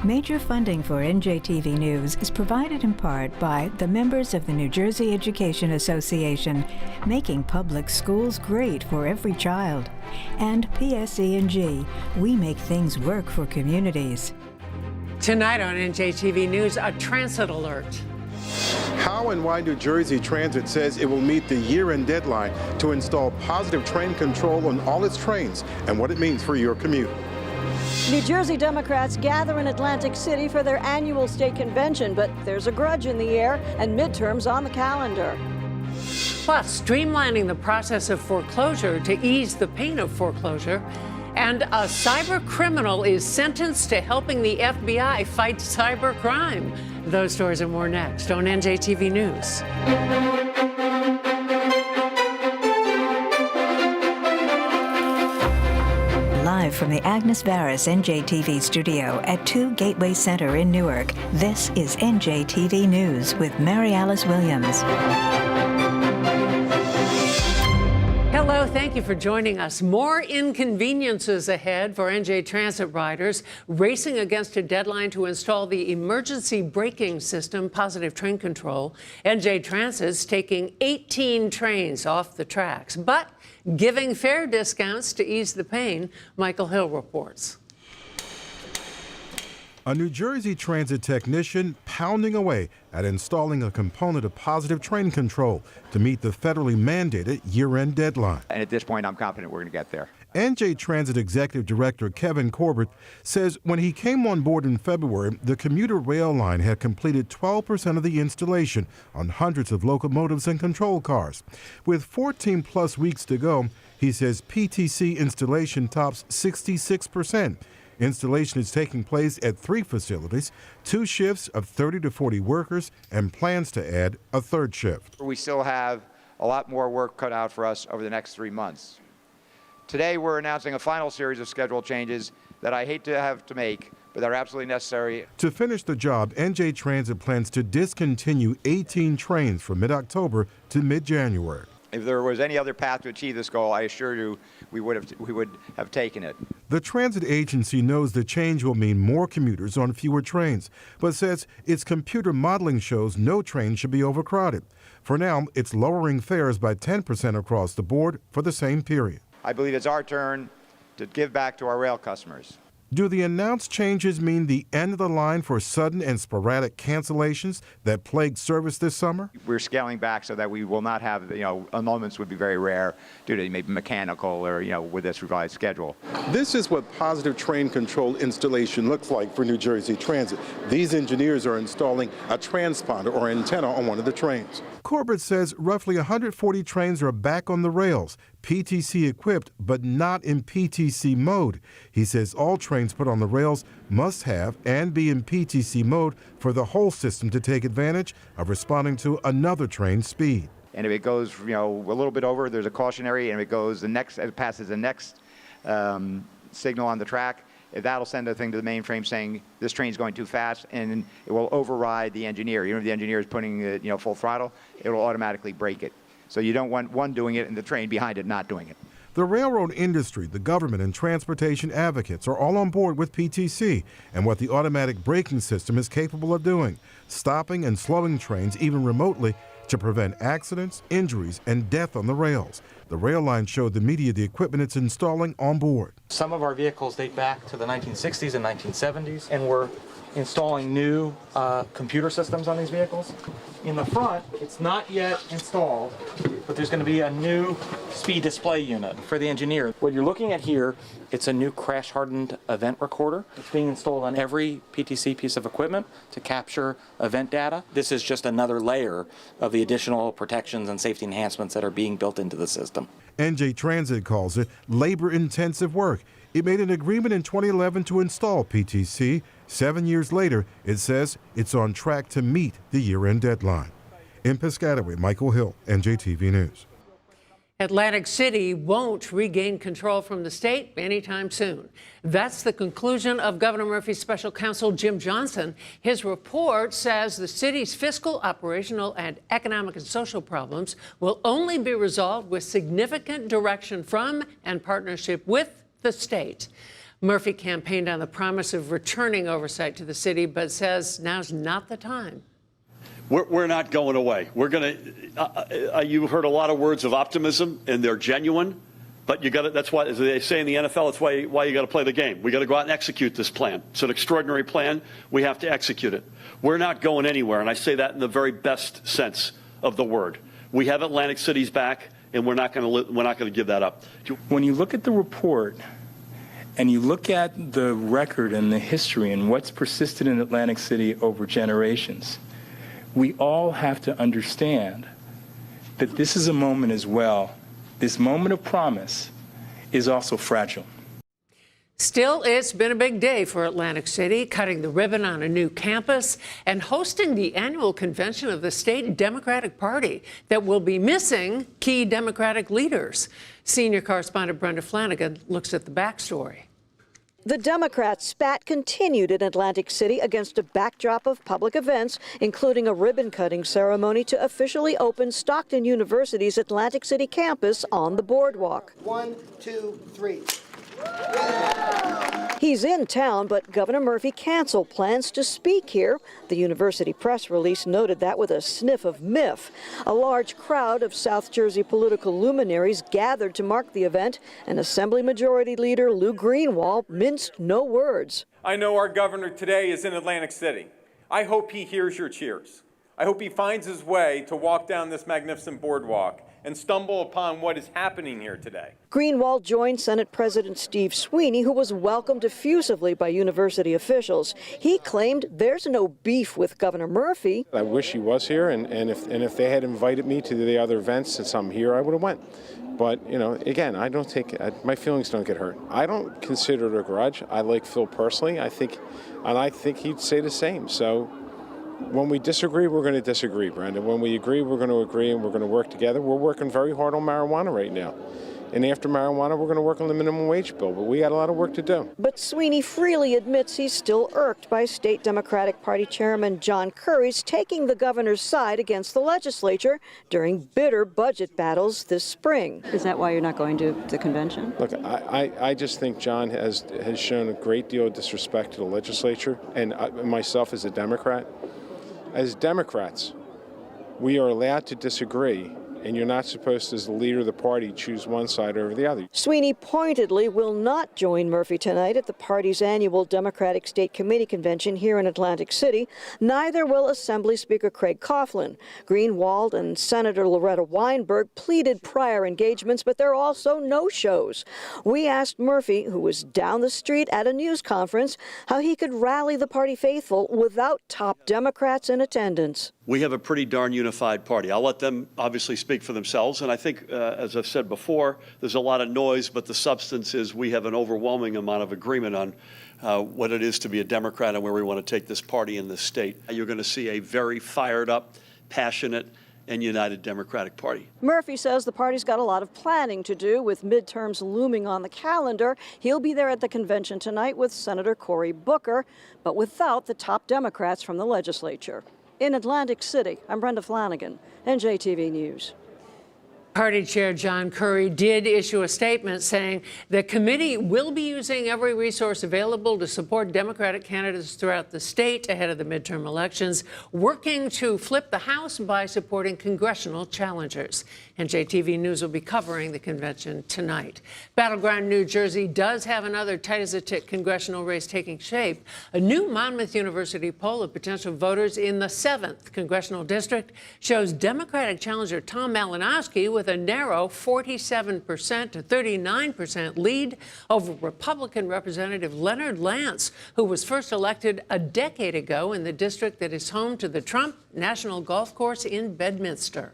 Major funding for NJTV News is provided in part by the members of the New Jersey Education Association, making public schools great for every child, and PSE&G. We make things work for communities. Tonight on NJTV News, a transit alert. How and why New Jersey Transit says it will meet the year-end deadline to install positive train control on all its trains and what it means for your commute. New Jersey Democrats gather in Atlantic City for their annual state convention, but there's a grudge in the air and midterms on the calendar. Plus, streamlining the process of foreclosure to ease the pain of foreclosure. And a cyber criminal is sentenced to helping the FBI fight cyber crime. Those stories and more next on NJTV News. Live from the Agnes Varus NJTV studio at 2 Gateway Center in Newark, this is NJTV News with Mary Alice Williams. Hello, thank you for joining us. More inconveniences ahead for NJ Transit riders racing against a deadline to install the emergency braking system, Positive Train Control. NJ Transit's taking 18 trains off the tracks, but giving fare discounts to ease the pain. Michael Hill reports. A New Jersey Transit technician pounding away at installing a component of Positive Train Control to meet the federally mandated year-end deadline. And at this point, I'm confident we're going to get there. NJ Transit Executive Director Kevin Corbett says when he came on board in February, the commuter rail line had completed 12% of the installation on hundreds of locomotives and control cars. With 14 plus weeks to go, he says PTC installation tops 66%. Installation is taking place at 3 facilities, 2 shifts of 30 to 40 workers, and plans to add a 3rd shift. We still have a lot more work cut out for us over the next 3 months. Today, we're announcing a final series of schedule changes that I hate to have to make, but they're absolutely necessary. To finish the job, NJ Transit plans to discontinue 18 trains from mid-October to mid-January. If there was any other path to achieve this goal, I assure you we would have taken it. The transit agency knows the change will mean more commuters on fewer trains, but says its computer modeling shows no train should be overcrowded. For now, it's lowering fares by 10% across the board for the same period. I believe it's our turn to give back to our rail customers. Do the announced changes mean the end of the line for sudden and sporadic cancellations that plagued service this summer? We're scaling back so that we will not have, annulments would be very rare due to maybe mechanical or, with this revised schedule. This is what Positive Train Control installation looks like for New Jersey Transit. These engineers are installing a transponder or antenna on one of the trains. Corbett says roughly 140 trains are back on the rails, PTC equipped, but not in PTC mode. He says all trains put on the rails must have and be in PTC mode for the whole system to take advantage of responding to another train's speed. And if it goes, a little bit over, there's a cautionary, and if it passes the next signal on the track, that'll send a thing to the mainframe saying this train's going too fast, and it will override the engineer. Even if the engineer is putting it, full throttle, it will automatically brake it. So you don't want one doing it and the train behind it not doing it. The railroad industry, the government, and transportation advocates are all on board with PTC and what the automatic braking system is capable of doing, stopping and slowing trains even remotely to prevent accidents, injuries, and death on the rails. The rail line showed the media the equipment it's installing on board. Some of our vehicles date back to the 1960s and 1970s, and we're installing new computer systems on these vehicles. In the front, it's not yet installed, but there's going to be a new speed display unit for the engineer. What you're looking at here, it's a new crash-hardened event recorder. It's being installed on every PTC piece of equipment to capture event data. This is just another layer of the additional protections and safety enhancements that are being built into the system. NJ Transit calls it labor-intensive work. It made an agreement in 2011 to install PTC. 7 years later, it says it's on track to meet the year-end deadline. In Piscataway, Michael Hill, NJTV News. Atlantic City won't regain control from the state anytime soon. That's the conclusion of Governor Murphy's special counsel, Jim Johnson. His report says the city's fiscal, operational, and economic and social problems will only be resolved with significant direction from and partnership with the state. Murphy campaigned on the promise of returning oversight to the city, but says now's not the time. We're not going away. We're going to. You heard a lot of words of optimism, and they're genuine. But you got to. That's why, as they say in the NFL, it's why you got to play the game. We got to go out and execute this plan. It's an extraordinary plan. We have to execute it. We're not going anywhere, and I say that in the very best sense of the word. We have Atlantic City's back, and we're not going to give that up. When you look at the report, and you look at the record and the history and what's persisted in Atlantic City over generations, we all have to understand that this is a moment as well. This moment of promise is also fragile. Still, it's been a big day for Atlantic City, cutting the ribbon on a new campus and hosting the annual convention of the state Democratic Party that will be missing key Democratic leaders. Senior correspondent Brenda Flanagan looks at the backstory. The Democrats' spat continued in Atlantic City against a backdrop of public events, including a ribbon-cutting ceremony to officially open Stockton University's Atlantic City campus on the boardwalk. 1, 2, 3. He's in town, but Governor Murphy canceled plans to speak here. The university press release noted that with a sniff of miff. A large crowd of South Jersey political luminaries gathered to mark the event, and Assembly Majority Leader Lou Greenwald minced no words. I know our governor today is in Atlantic City. I hope he hears your cheers. I hope he finds his way to walk down this magnificent boardwalk and stumble upon what is happening here today. Greenwald joined Senate President Steve Sweeney, who was welcomed effusively by university officials. He claimed there's no beef with Governor Murphy. I wish he was here, and if they had invited me to the other events since I'm here, I would have went. But, you know, again, I don't take, my feelings don't get hurt. I don't consider it a grudge. I like Phil personally. I think he'd say the same. So when we disagree, we're going to disagree, Brandon. When we agree, we're going to agree, and we're going to work together. We're working very hard on marijuana right now. And after marijuana, we're going to work on the minimum wage bill. But we got a lot of work to do. But Sweeney freely admits he's still irked by State Democratic Party Chairman John Curry's taking the governor's side against the legislature during bitter budget battles this spring. Is that why you're not going to the convention? Look, I just think John has shown a great deal of disrespect to the legislature, and myself as a Democrat. As Democrats, we are allowed to disagree, and you're not supposed to, as the leader of the party, choose one side over the other. Sweeney pointedly will not join Murphy tonight at the party's annual Democratic State Committee convention here in Atlantic City. Neither will Assembly Speaker Craig Coughlin. Greenwald and Senator Loretta Weinberg pleaded prior engagements, but there are also no-shows. We asked Murphy, who was down the street at a news conference, how he could rally the party faithful without top Democrats in attendance. We have a pretty darn unified party. I'll let them obviously speak for themselves. And I think, as I've said before, there's a lot of noise, but the substance is we have an overwhelming amount of agreement on what it is to be a Democrat and where we want to take this party in this state. You're going to see a very fired up, passionate, and united Democratic Party. Murphy says the party's got a lot of planning to do with midterms looming on the calendar. He'll be there at the convention tonight with Senator Cory Booker, but without the top Democrats from the legislature. In Atlantic City, I'm Brenda Flanagan, NJTV News. Party Chair John Curry did issue a statement saying the committee will be using every resource available to support Democratic candidates throughout the state ahead of the midterm elections, working to flip the House by supporting congressional challengers. NJTV News will be covering the convention tonight. Battleground New Jersey does have another tight-as-a-tick congressional race taking shape. A new Monmouth University poll of potential voters in the 7th congressional district shows Democratic challenger Tom Malinowski with a narrow 47% to 39% lead over Republican Representative Leonard Lance, who was first elected a decade ago in the district that is home to the Trump National Golf Course in Bedminster.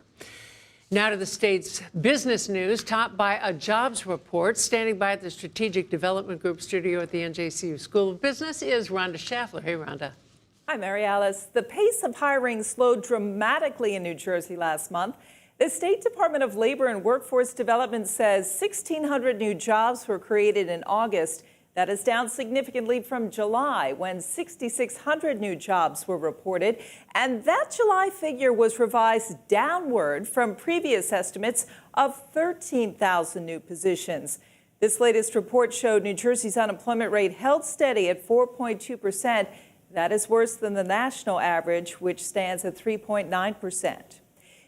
Now to the state's business news, topped by a jobs report. Standing by at the Strategic Development Group studio at the NJCU School of Business is Rhonda Schaffler. Hey, Rhonda. Hi, Mary Alice. The pace of hiring slowed dramatically in New Jersey last month. The State Department of Labor and Workforce Development says 1,600 new jobs were created in August. That is down significantly from July, when 6,600 new jobs were reported. And that July figure was revised downward from previous estimates of 13,000 new positions. This latest report showed New Jersey's unemployment rate held steady at 4.2%. That is worse than the national average, which stands at 3.9%.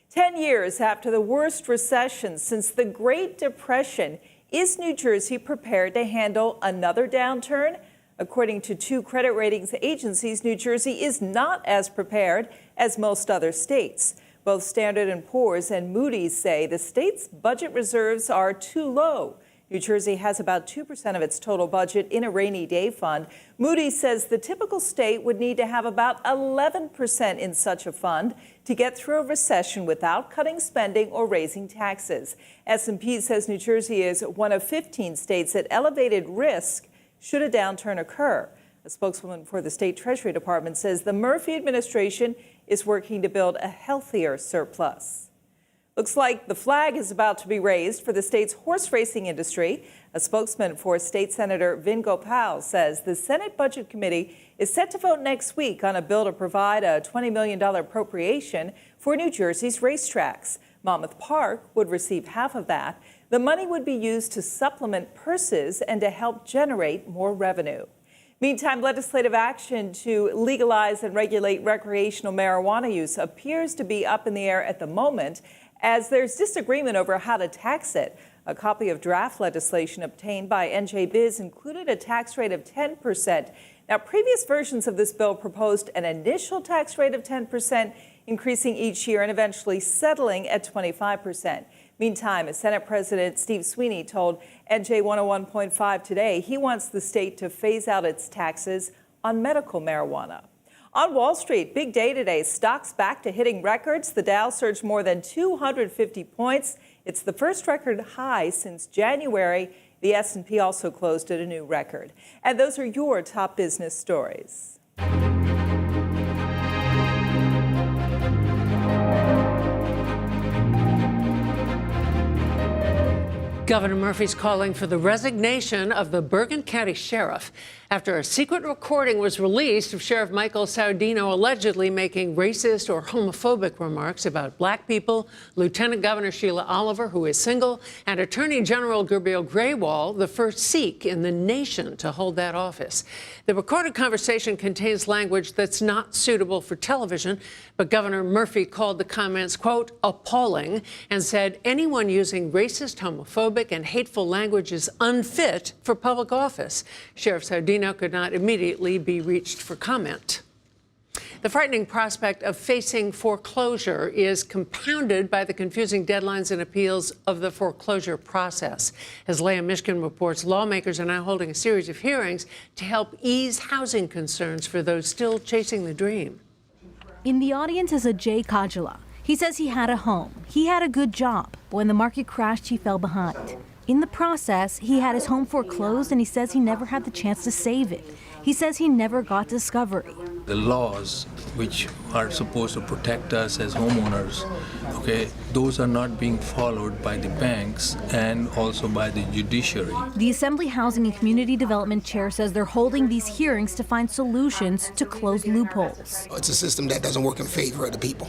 10 years after the worst recession since the Great Depression, is New Jersey prepared to handle another downturn? According to two credit ratings agencies, New Jersey is not as prepared as most other states. Both Standard & Poor's and Moody's say the state's budget reserves are too low. New Jersey has about 2% of its total budget in a rainy day fund. Moody's says the typical state would need to have about 11% in such a fund to get through a recession without cutting spending or raising taxes. S&P says New Jersey is one of 15 states at elevated risk should a downturn occur. A spokeswoman for the state Treasury Department says the Murphy administration is working to build a healthier surplus. Looks like the flag is about to be raised for the state's horse racing industry. A spokesman for State Senator Vin Gopal says the Senate Budget Committee is set to vote next week on a bill to provide a $20 million appropriation for New Jersey's racetracks. Monmouth Park would receive half of that. The money would be used to supplement purses and to help generate more revenue. Meantime, legislative action to legalize and regulate recreational marijuana use appears to be up in the air at the moment, as there's disagreement over how to tax it. A copy of draft legislation obtained by NJ Biz included a tax rate of 10%. Now, previous versions of this bill proposed an initial tax rate of 10%, increasing each year and eventually settling at 25%. Meantime, Senate President Steve Sweeney told NJ 101.5 today he wants the state to phase out its taxes on medical marijuana. On Wall Street, big day today. Stocks back to hitting records. The Dow surged more than 250 points. It's the first record high since January. The S&P also closed at a new record. And those are your top business stories. Governor Murphy's calling for the resignation of the Bergen County Sheriff after a secret recording was released of Sheriff Michael Saudino allegedly making racist or homophobic remarks about black people, Lieutenant Governor Sheila Oliver, who is single, and Attorney General Gabriel Graywall, the first Sikh in the nation to hold that office. The recorded conversation contains language that's not suitable for television, but Governor Murphy called the comments, quote, appalling, and said anyone using racist, homophobic, and hateful language is unfit for public office. Sheriff Saudino could not immediately be reached for comment. The frightening prospect of facing foreclosure is compounded by the confusing deadlines and appeals of the foreclosure process. As Leah Mishkin reports, lawmakers are now holding a series of hearings to help ease housing concerns for those still chasing the dream. In the audience is Ajay Kajala. He says he had a home. He had a good job. But when the market crashed, he fell behind. In the process, he had his home foreclosed, and he says he never had the chance to save it. He says he never got discovery. The laws which are supposed to protect us as homeowners, okay, those are not being followed by the banks and also by the judiciary. The Assembly Housing and Community Development Chair says they're holding these hearings to find solutions to close loopholes. It's a system that doesn't work in favor of the people.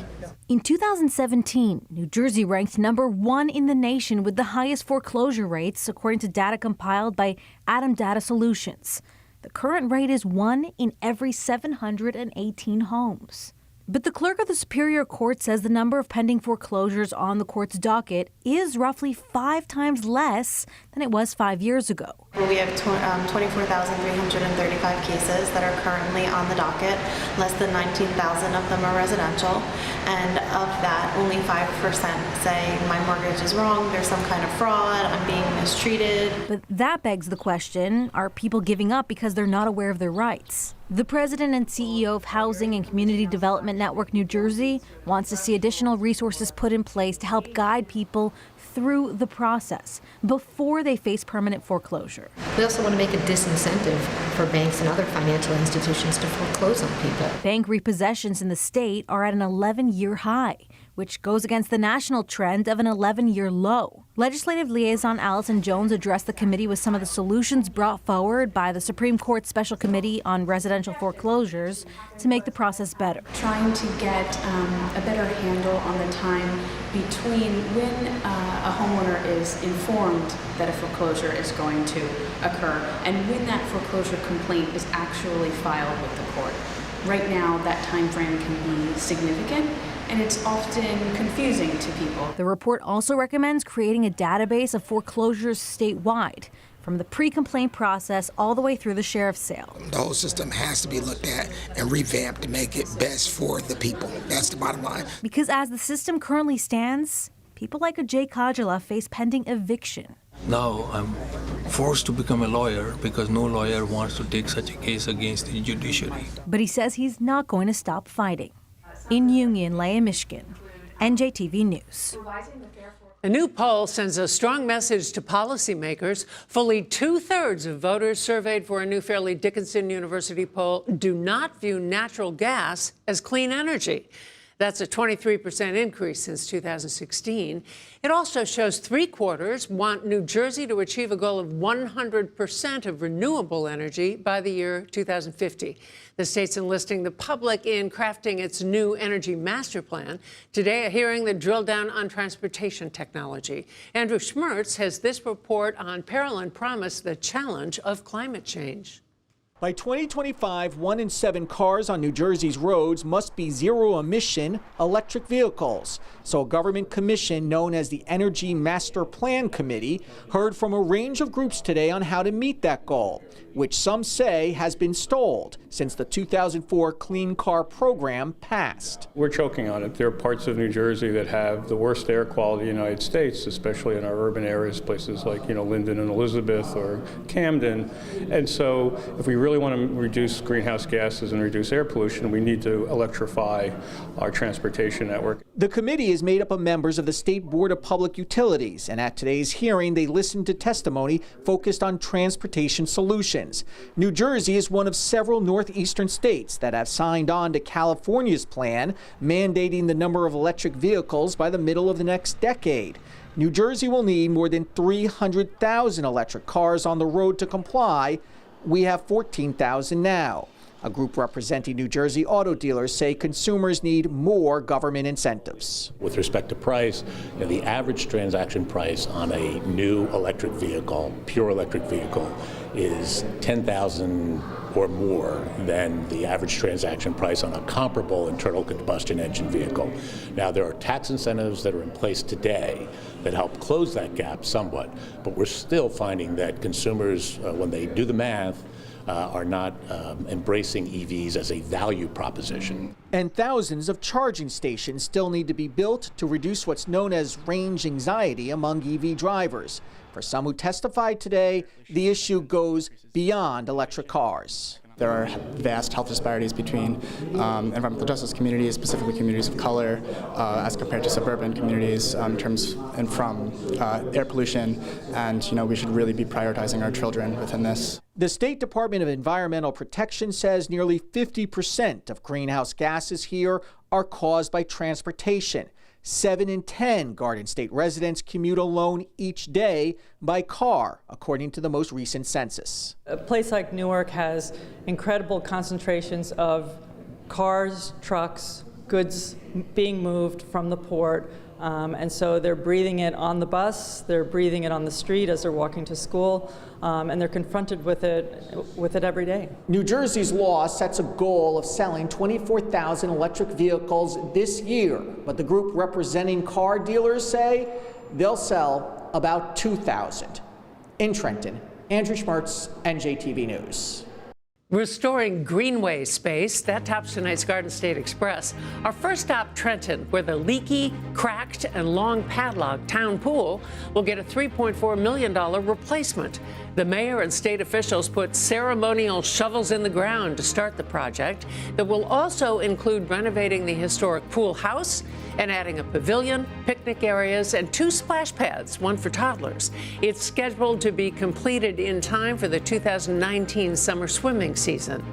In 2017, New Jersey ranked #1 in the nation with the highest foreclosure rates, according to data compiled by Adam Data Solutions. The current rate is 1 in every 718 homes. But the clerk of the Superior Court says the number of pending foreclosures on the court's docket is roughly 5 times less than it was 5 years ago. We have 24,335 cases that are currently on the docket. Less than 19,000 of them are residential. And of that, only 5% say my mortgage is wrong, there's some kind of fraud, I'm being mistreated. But that begs the question, are people giving up because they're not aware of their rights? The president and CEO of Housing and Community Development Network New Jersey wants to see additional resources put in place to help guide people through the process before they face permanent foreclosure. We also want to make a disincentive for banks and other financial institutions to foreclose on people. Bank repossessions in the state are at an 11-year 11-year high, which goes against the national trend of an 11-year low. Legislative liaison Allison Jones addressed the committee with some of the solutions brought forward by the Supreme Court Special Committee on Residential Foreclosures to make the process better. Trying to get a better handle on the time between when a homeowner is informed that a foreclosure is going to occur and when that foreclosure complaint is actually filed with the court. Right now, that time frame can be significant, and it's often confusing to people. The report also recommends creating a database of foreclosures statewide, from the pre-complaint process all the way through the sheriff's sale. The whole system has to be looked at and revamped to make it best for the people. That's the bottom line. Because as the system currently stands, people like Ajay Kajala face pending eviction. Now I'm forced to become a lawyer because no lawyer wants to take such a case against the judiciary. But he says he's not going to stop fighting. In Union, Leah Mishkin, NJTV News. A new poll sends a strong message to policymakers. Fully 2/3 of voters surveyed for a new Fairleigh Dickinson University poll do not view natural gas as clean energy. That's a 23% increase since 2016. It also shows 3/4 want New Jersey to achieve a goal of 100% of renewable energy by the year 2050. The state's enlisting the public in crafting its new energy master plan. Today, a hearing that drilled down on transportation technology. Andrew Schmertz has this report on Peril and Promise, the challenge of climate change. By 2025, 1 in 7 cars on New Jersey's roads must be zero-emission electric vehicles. So a government commission known as the Energy Master Plan Committee heard from a range of groups today on how to meet that goal, which some say has been stalled since the 2004 Clean Car Program passed. We're choking on it. There are parts of New Jersey that have the worst air quality in the United States, especially in our urban areas, places like, Linden and Elizabeth or Camden. And so if we really want to reduce greenhouse gases and reduce air pollution, we need to electrify our transportation network. The committee is made up of members of the State Board of Public Utilities, and at today's hearing, they listened to testimony focused on transportation solutions. New Jersey is one of several northeastern states that have signed on to California's plan mandating the number of electric vehicles by the middle of the next decade. New Jersey will need more than 300,000 electric cars on the road to comply. We have 14,000 now. A group representing New Jersey auto dealers say consumers need more government incentives. With respect to price, the average transaction price on a new electric vehicle, pure electric vehicle, is $10,000 or more than the average transaction price on a comparable internal combustion engine vehicle. Now, there are tax incentives that are in place today that help close that gap somewhat, but we're still finding that consumers, when they do the math, are not embracing EVs as a value proposition. And thousands of charging stations still need to be built to reduce what's known as range anxiety among EV drivers. For some who testified today, the issue goes beyond electric cars. There are vast health disparities between environmental justice communities, specifically communities of color, as compared to suburban communities in terms and from air pollution. And we should really be prioritizing our children within this. The State Department of Environmental Protection says nearly 50% of greenhouse gases here are caused by transportation. 7 in 10 Garden State residents commute alone each day by car, according to the most recent census. A place like Newark has incredible concentrations of cars, trucks, goods being moved from the port. And so they're breathing it on the bus, they're breathing it on the street as they're walking to school, and they're confronted with it every day. New Jersey's law sets a goal of selling 24,000 electric vehicles this year, but the group representing car dealers say they'll sell about 2,000. In Trenton, Andrew Schmertz, NJTV News. Restoring greenway space, that tops tonight's Garden State Express. Our first stop, Trenton, where the leaky, cracked, and long padlocked town pool will get a $3.4 million replacement. The mayor and state officials put ceremonial shovels in the ground to start the project that will also include renovating the historic pool house and adding a pavilion, picnic areas, and 2 splash pads, one for toddlers. It's scheduled to be completed in time for the 2019 summer swimming season.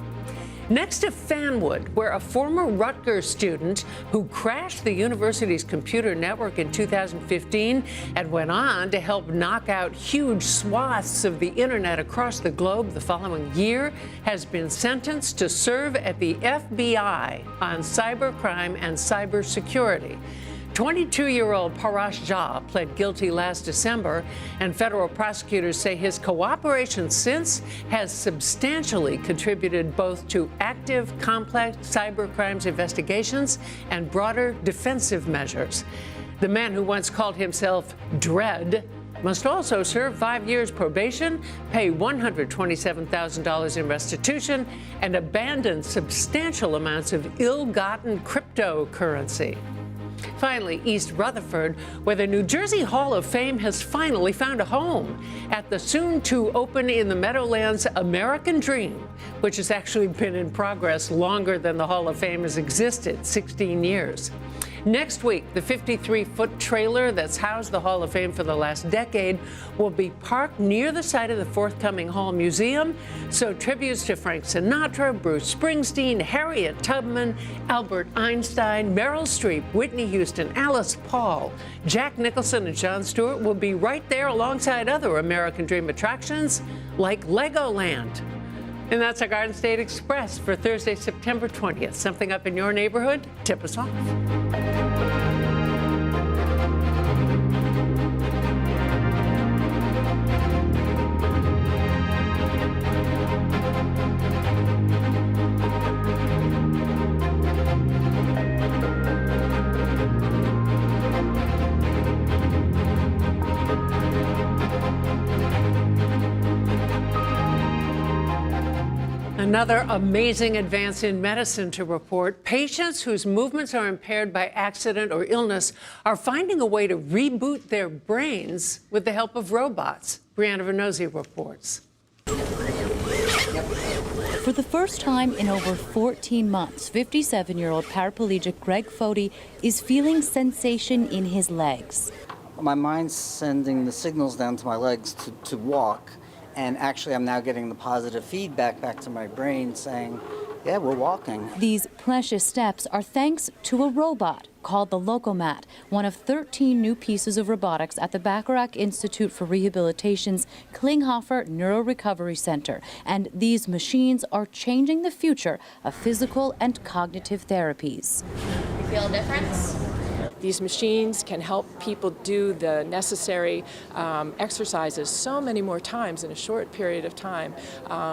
Next to Fanwood, where a former Rutgers student who crashed the university's computer network in 2015 and went on to help knock out huge swaths of the internet across the globe the following year has been sentenced to serve at the FBI on cybercrime and cybersecurity. 22-year-old Parash Jha pled guilty last December, and federal prosecutors say his cooperation since has substantially contributed both to active, complex cybercrimes investigations and broader defensive measures. The man who once called himself Dread must also serve 5 years probation, pay $127,000 in restitution, and abandon substantial amounts of ill-gotten cryptocurrency. Finally, East Rutherford, where the New Jersey Hall of Fame has finally found a home at the soon-to-open in the Meadowlands American Dream, which has actually been in progress longer than the Hall of Fame has existed, 16 years. Next week, the 53-foot trailer that's housed the Hall of Fame for the last decade will be parked near the site of the forthcoming Hall Museum, so tributes to Frank Sinatra, Bruce Springsteen, Harriet Tubman, Albert Einstein, Meryl Streep, Whitney Houston, Alice Paul, Jack Nicholson, and Jon Stewart will be right there alongside other American Dream attractions like Legoland. And that's our Garden State Express for Thursday, September 20th. Something up in your neighborhood? Tip us off. Another amazing advance in medicine to report. Patients whose movements are impaired by accident or illness are finding a way to reboot their brains with the help of robots. Brianna Vannozzi reports. For the first time in over 14 months, 57-year-old paraplegic Greg Foti is feeling sensation in his legs. My mind's sending the signals down to my legs to walk. And actually, I'm now getting the positive feedback back to my brain saying, yeah, we're walking. These precious steps are thanks to a robot called the Lokomat, one of 13 new pieces of robotics at the Bacharach Institute for Rehabilitation's Klinghoffer Neurorecovery Center. And these machines are changing the future of physical and cognitive therapies. You feel a difference? These machines can help people do the necessary exercises so many more times in a short period of time.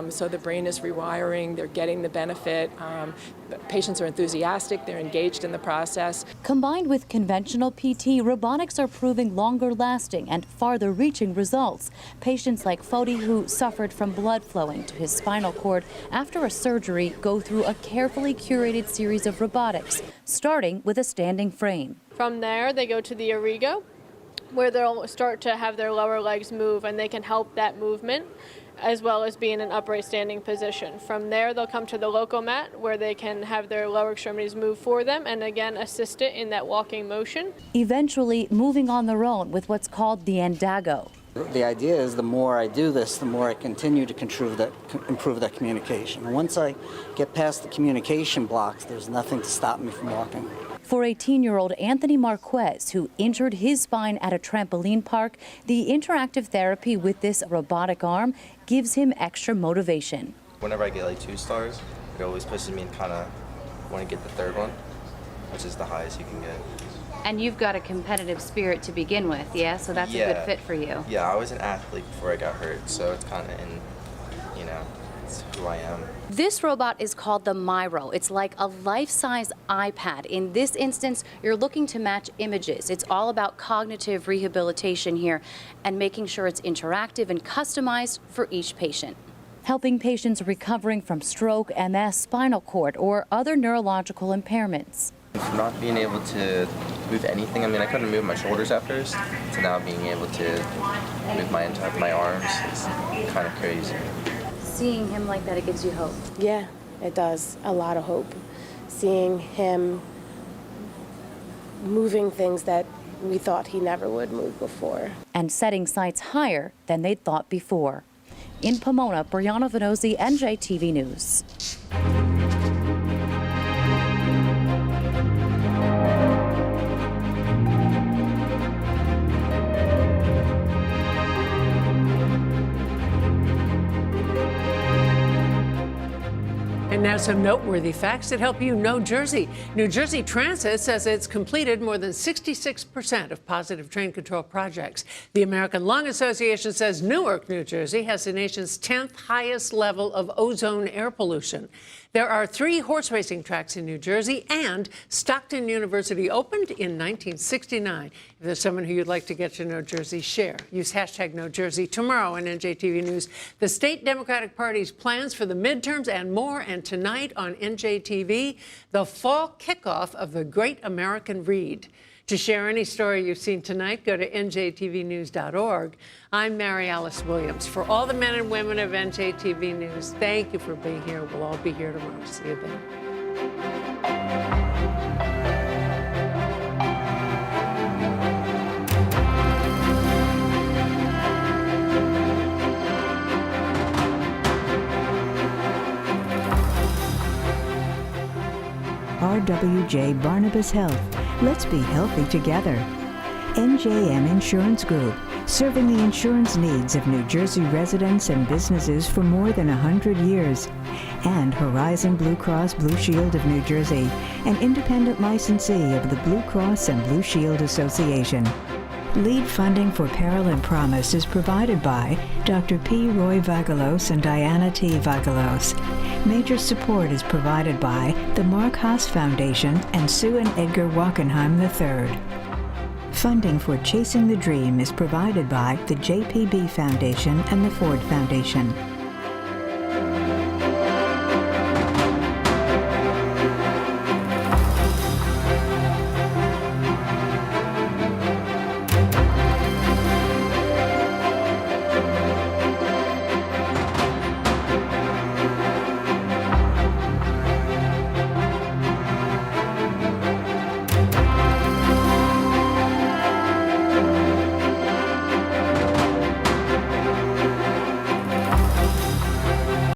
So the brain is rewiring, they're getting the benefit. Patients are enthusiastic, they're engaged in the process. Combined with conventional PT, robotics are proving longer lasting and farther reaching results. Patients like Foti, who suffered from blood flowing to his spinal cord after a surgery, go through a carefully curated series of robotics, starting with a standing frame. From there, they go to the Origo, where they'll start to have their lower legs move, and they can help that movement, as well as be in an upright standing position. From there, they'll come to the Lokomat, where they can have their lower extremities move for them, and again, assist it in that walking motion. Eventually moving on their own with what's called the Andago. The idea is the more I do this, the more I continue to improve that communication. And once I get past the communication blocks, there's nothing to stop me from walking. For 18-year-old Anthony Marquez, who injured his spine at a trampoline park, the interactive therapy with this robotic arm gives him extra motivation. Whenever I get like 2 stars, it always pushes me and kind of want to get the third one, which is the highest you can get. And you've got a competitive spirit to begin with, yeah? So that's a good fit for you. Yeah, I was an athlete before I got hurt, so it's kind of it's who I am. This robot is called the Miro. It's like a life-size iPad. In this instance, you're looking to match images. It's all about cognitive rehabilitation here and making sure it's interactive and customized for each patient. Helping patients recovering from stroke, MS, spinal cord, or other neurological impairments. From not being able to move anything, I couldn't move my shoulders at first, to now being able to move my arms is kind of crazy. Seeing him like that, it gives you hope. Yeah, it does. A lot of hope. Seeing him moving things that we thought he never would move before. And setting sights higher than they'd thought before. In Pomona, Brianna Vannozzi, NJTV News. Now, some noteworthy facts that help you know Jersey. New Jersey Transit says it's completed more than 66% of positive train control projects. The American Lung Association says Newark, New Jersey has the nation's 10th highest level of ozone air pollution. There are 3 horse racing tracks in New Jersey, and Stockton University opened in 1969. If there's someone who you'd like to get to know Jersey, share. Use hashtag KnowJersey tomorrow on NJTV News. The state Democratic Party's plans for the midterms and more. And tonight on NJTV, the fall kickoff of the Great American Read. To share any story you've seen tonight, go to njtvnews.org. I'm Mary Alice Williams. For all the men and women of NJTV News, thank you for being here. We'll all be here tomorrow. See you then. RWJ Barnabas Health. Let's be healthy together. NJM Insurance Group, serving the insurance needs of New Jersey residents and businesses for more than 100 years. And Horizon Blue Cross Blue Shield of New Jersey, an independent licensee of the Blue Cross and Blue Shield Association. Lead funding for Peril and Promise is provided by Dr. P. Roy Vagelos and Diana T. Vagelos. Major support is provided by the Mark Haas Foundation and Sue and Edgar Wackenheim III. Funding for Chasing the Dream is provided by the JPB Foundation and the Ford Foundation.